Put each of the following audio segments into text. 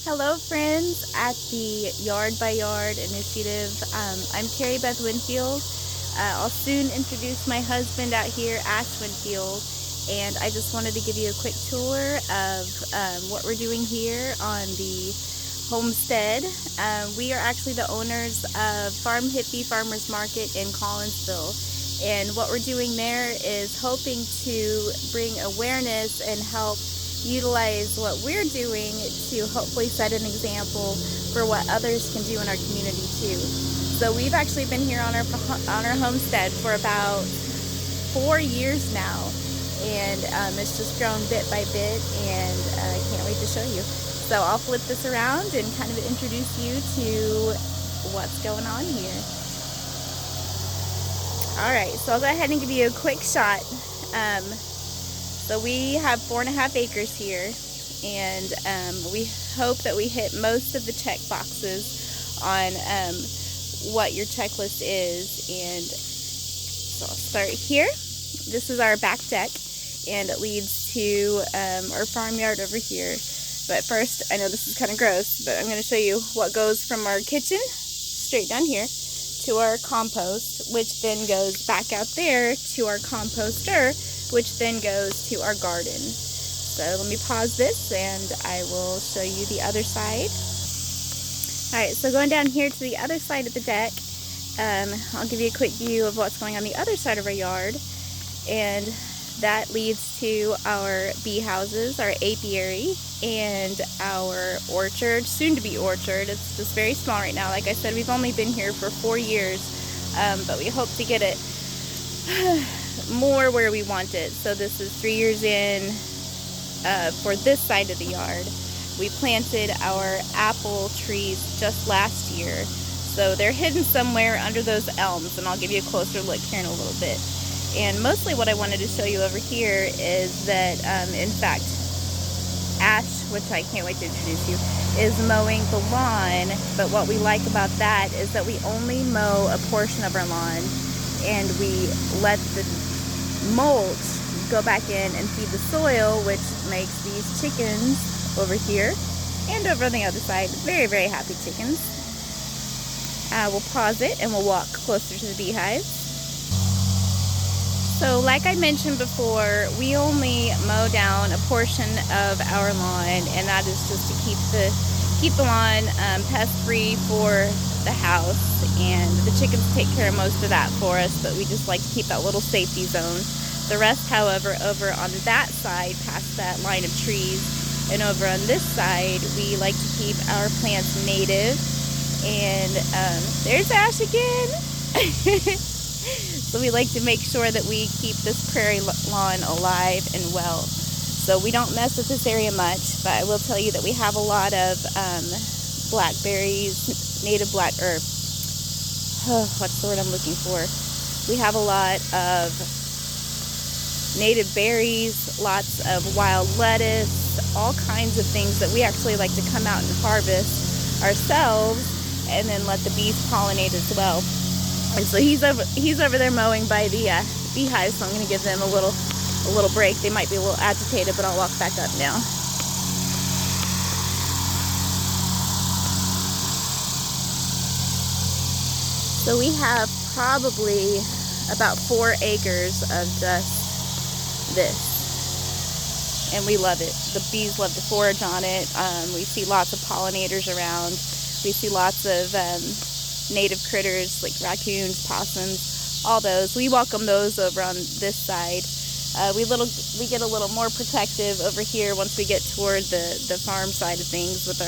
Hello friends at the Yard by Yard initiative. I'm Carrie Beth Winfield. I'll soon introduce my husband out here, Ash Winfield, and I just wanted to give you a quick tour of what we're doing here on the Homestead. We are actually the owners of Farm Hippie Farmers Market in Collinsville, and what we're doing there is hoping to bring awareness and help utilize what we're doing to hopefully set an example for what others can do in our community too. So we've actually been here on our homestead for about 4 years now, and it's just grown bit by bit, and I can't wait to show you. So I'll flip this around and kind of introduce you to what's going on here. Alright, so I'll go ahead and give you a quick shot. So we have 4.5 acres here, and we hope that we hit most of the check boxes on what your checklist is. And so I'll start here. This is our back deck, and it leads to our farmyard over here. But first, I know this is kind of gross, but I'm going to show you what goes from our kitchen straight down here to our compost, which then goes back out there to our composter, which then goes to our garden. So let me pause this and I will show you the other side. Alright, so going down here to the other side of the deck, I'll give you a quick view of what's going on the other side of our yard. And that leads to our bee houses, our apiary, and our orchard, soon to be orchard. It's just very small right now. Like I said, we've only been here for 4 years, but we hope to get it more where we want it. So this is 3 years in for this side of the yard. We planted our apple trees just last year, so they're hidden somewhere under those elms, and I'll give you a closer look here in a little bit. And mostly what I wanted to show you over here is that in fact Ash, which I can't wait to introduce you, is mowing the lawn. But what we like about that is that we only mow a portion of our lawn, and we let the mulch go back in and feed the soil, which makes these chickens over here and over on the other side very, very happy chickens. We'll pause it and we'll walk closer to the beehives. So like I mentioned before, we only mow down a portion of our lawn, and that is just to keep the lawn pest-free for the house, and the chickens take care of most of that for us, but we just like to keep that little safety zone. The rest, however, over on that side, past that line of trees, and over on this side, we like to keep our plants native. And there's Ash again. So we like to make sure that we keep this prairie lawn alive and well. So we don't mess with this area much, but I will tell you that we have a lot of blackberries, native black, or what's the word I'm looking for? We have a lot of native berries, lots of wild lettuce, all kinds of things that we actually like to come out and harvest ourselves, and then let the bees pollinate as well. And so he's over there mowing by the beehives, so I'm going to give them a little break. They might be a little agitated, but I'll walk back up now. So we have probably about 4 acres of just this, and we love it. The bees love to forage on it. We see lots of pollinators around. We see lots of native critters like raccoons, possums, all those. We welcome those over on this side. We get a little more protective over here once we get toward the farm side of things with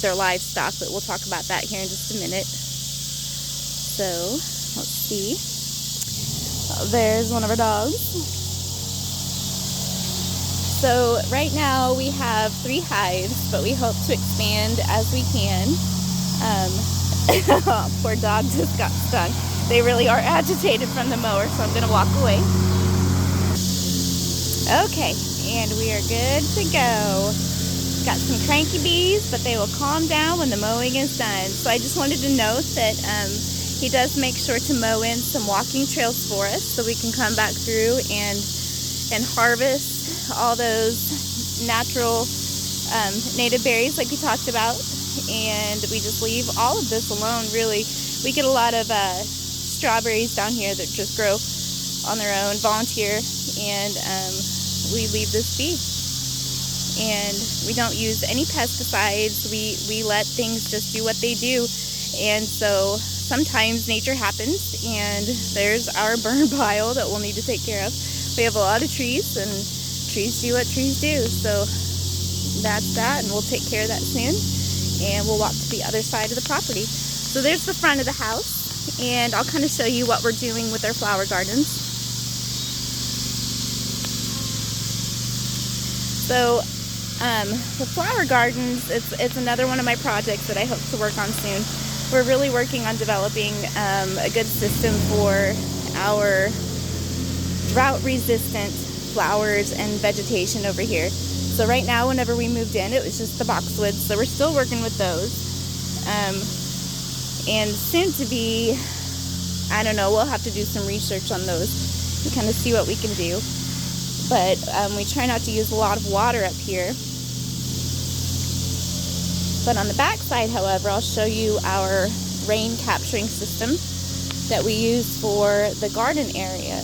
our livestock, but we'll talk about that here in just a minute. So let's see. Oh, there's one of our dogs. So right now we have 3 hives, but we hope to expand as we can. Poor dog just got stung. They really are agitated from the mower, so I'm going to walk away. Okay, and we are good to go. Got some cranky bees, but they will calm down when the mowing is done. So I just wanted to note that he does make sure to mow in some walking trails for us, so we can come back through and harvest all those natural native berries like we talked about, and we just leave all of this alone, really. We get a lot of strawberries down here that just grow on their own, volunteer, and we leave this be. And we don't use any pesticides. We let things just do what they do. And so sometimes nature happens, and there's our burn pile that we'll need to take care of. We have a lot of trees, and trees do what trees do. So that's that, and we'll take care of that soon. And we'll walk to the other side of the property. So there's the front of the house, and I'll kind of show you what we're doing with our flower gardens. So the flower gardens, it's another one of my projects that I hope to work on soon. We're really working on developing a good system for our drought-resistant flowers and vegetation over here. So right now, whenever we moved in, it was just the boxwoods, so we're still working with those. And soon to be, I don't know, we'll have to do some research on those and kind of see what we can do. But we try not to use a lot of water up here. But on the back side, however, I'll show you our rain capturing system that we use for the garden area.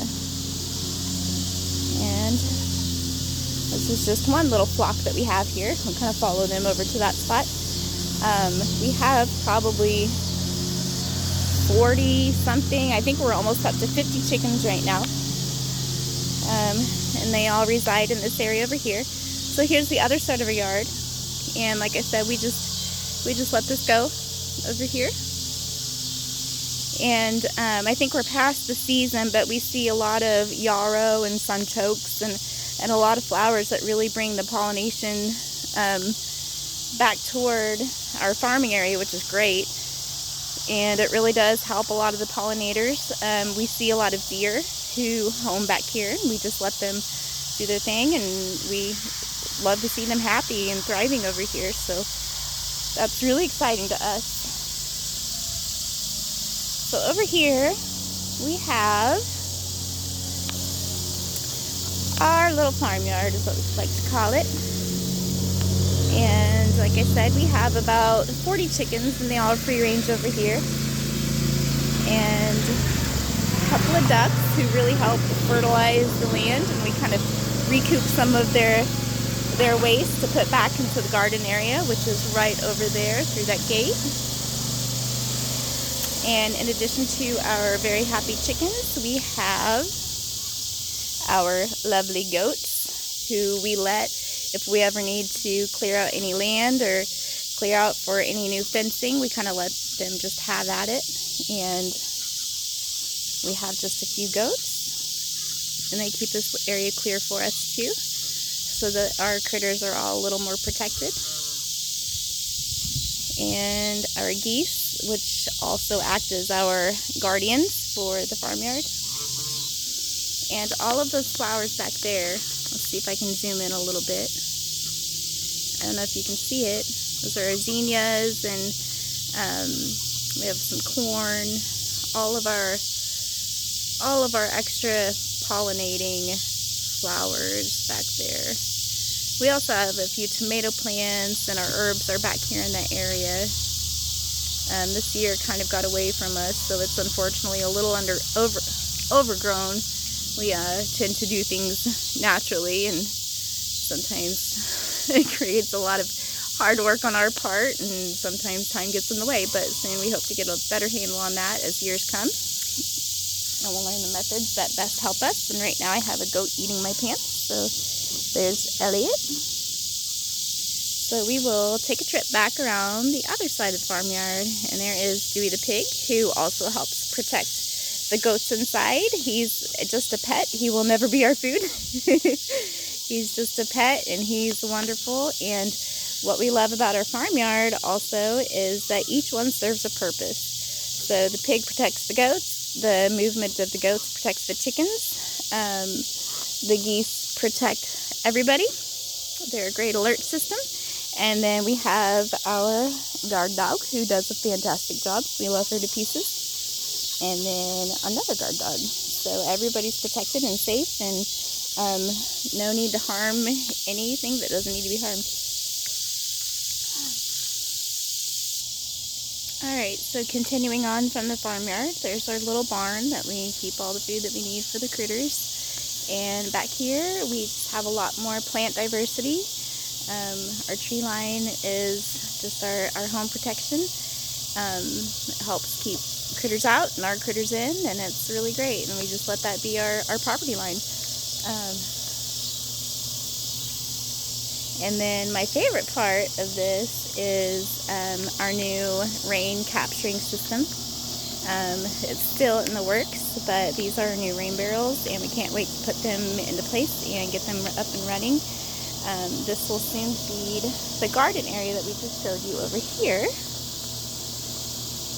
And this is just one little flock that we have here. We'll kind of follow them over to that spot. We have probably 40 something. I think we're almost up to 50 chickens right now. And they all reside in this area over here. So here's the other side of our yard. And like I said, we just let this go over here. And I think we're past the season, but we see a lot of yarrow and sunchokes and a lot of flowers that really bring the pollination back toward our farming area, which is great. And it really does help a lot of the pollinators. We see a lot of deer who home back here, and we just let them do their thing, and we love to see them happy and thriving over here. So that's really exciting to us. So over here we have our little farmyard, is what we like to call it. And like I said, we have about 40 chickens, and they all are free range over here. And a couple of ducks who really help fertilize the land, and we kind of recoup some of their waste to put back into the garden area, which is right over there through that gate. And in addition to our very happy chickens, we have our lovely goats who we let, if we ever need to clear out any land or clear out for any new fencing, we kind of let them just have at it. And we have just a few goats, and they keep this area clear for us too, so that our critters are all a little more protected. And our geese, which also act as our guardians for the farmyard. And all of those flowers back there, let's see if I can zoom in a little bit. I don't know if you can see it. Those are zinnias, and we have some corn. All of our extra pollinating flowers back there. We also have a few tomato plants, and our herbs are back here in that area. This year kind of got away from us, so it's unfortunately a little overgrown. We tend to do things naturally, and sometimes it creates a lot of hard work on our part, and sometimes time gets in the way, but soon we hope to get a better handle on that as years come. And we'll learn the methods that best help us. And right now I have a goat eating my pants, so there's Elliot. So we will take a trip back around the other side of the farmyard, and there is Dewey the pig, who also helps protect the goats inside. He's just a pet. He will never be our food. He's just a pet, and he's wonderful. And what we love about our farmyard also is that each one serves a purpose. So the pig protects the goats, the movement of the goats protects the chickens, the geese protect everybody. They're a great alert system. And then we have our guard dog, who does a fantastic job. We love her to pieces. And then another guard dog. So everybody's protected and safe, and no need to harm anything that doesn't need to be harmed. Alright, so continuing on from the farmyard, there's our little barn that we keep all the food that we need for the critters. And back here we have a lot more plant diversity. Our tree line is just our home protection. It helps keep critters out and our critters in, and it's really great. And we just let that be our property line. And then my favorite part of this is our new rain capturing system. It's still in the works, but these are our new rain barrels, and we can't wait to put them into place and get them up and running. This will soon feed the garden area that we just showed you over here.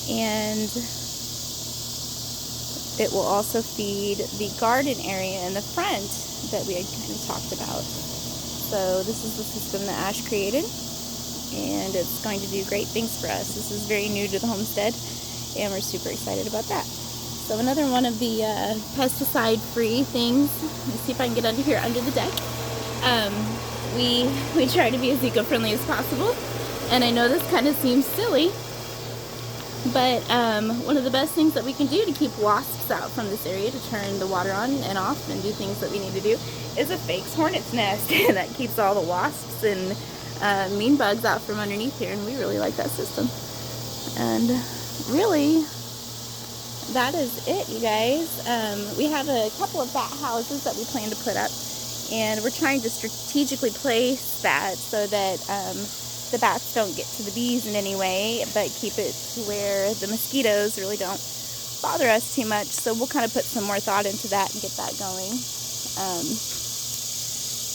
And it will also feed the garden area in the front that we had kind of talked about. So this is the system that Ash created, and it's going to do great things for us. This is very new to the homestead, and we're super excited about that. So another one of the pesticide-free things, let me see if I can get under here, under the deck. We try to be as eco-friendly as possible, and I know this kind of seems silly, but one of the best things that we can do to keep wasps out from this area, to turn the water on and off and do things that we need to do, is a fake hornet's nest. And that keeps all the wasps and mean bugs out from underneath here, and we really like that system. And really, that is it, you guys. We have a couple of bat houses that we plan to put up, and we're trying to strategically place that so that the bats don't get to the bees in any way, but keep it to where the mosquitoes really don't bother us too much. So we'll kind of put some more thought into that and get that going.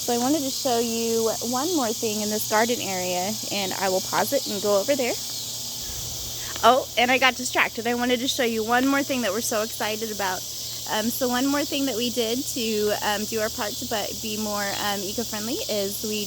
So I wanted to show you one more thing in this garden area, and I will pause it and go over there. Oh, and I got distracted. I wanted to show you one more thing that we're so excited about. So one more thing that we did to do our part to be more eco-friendly is we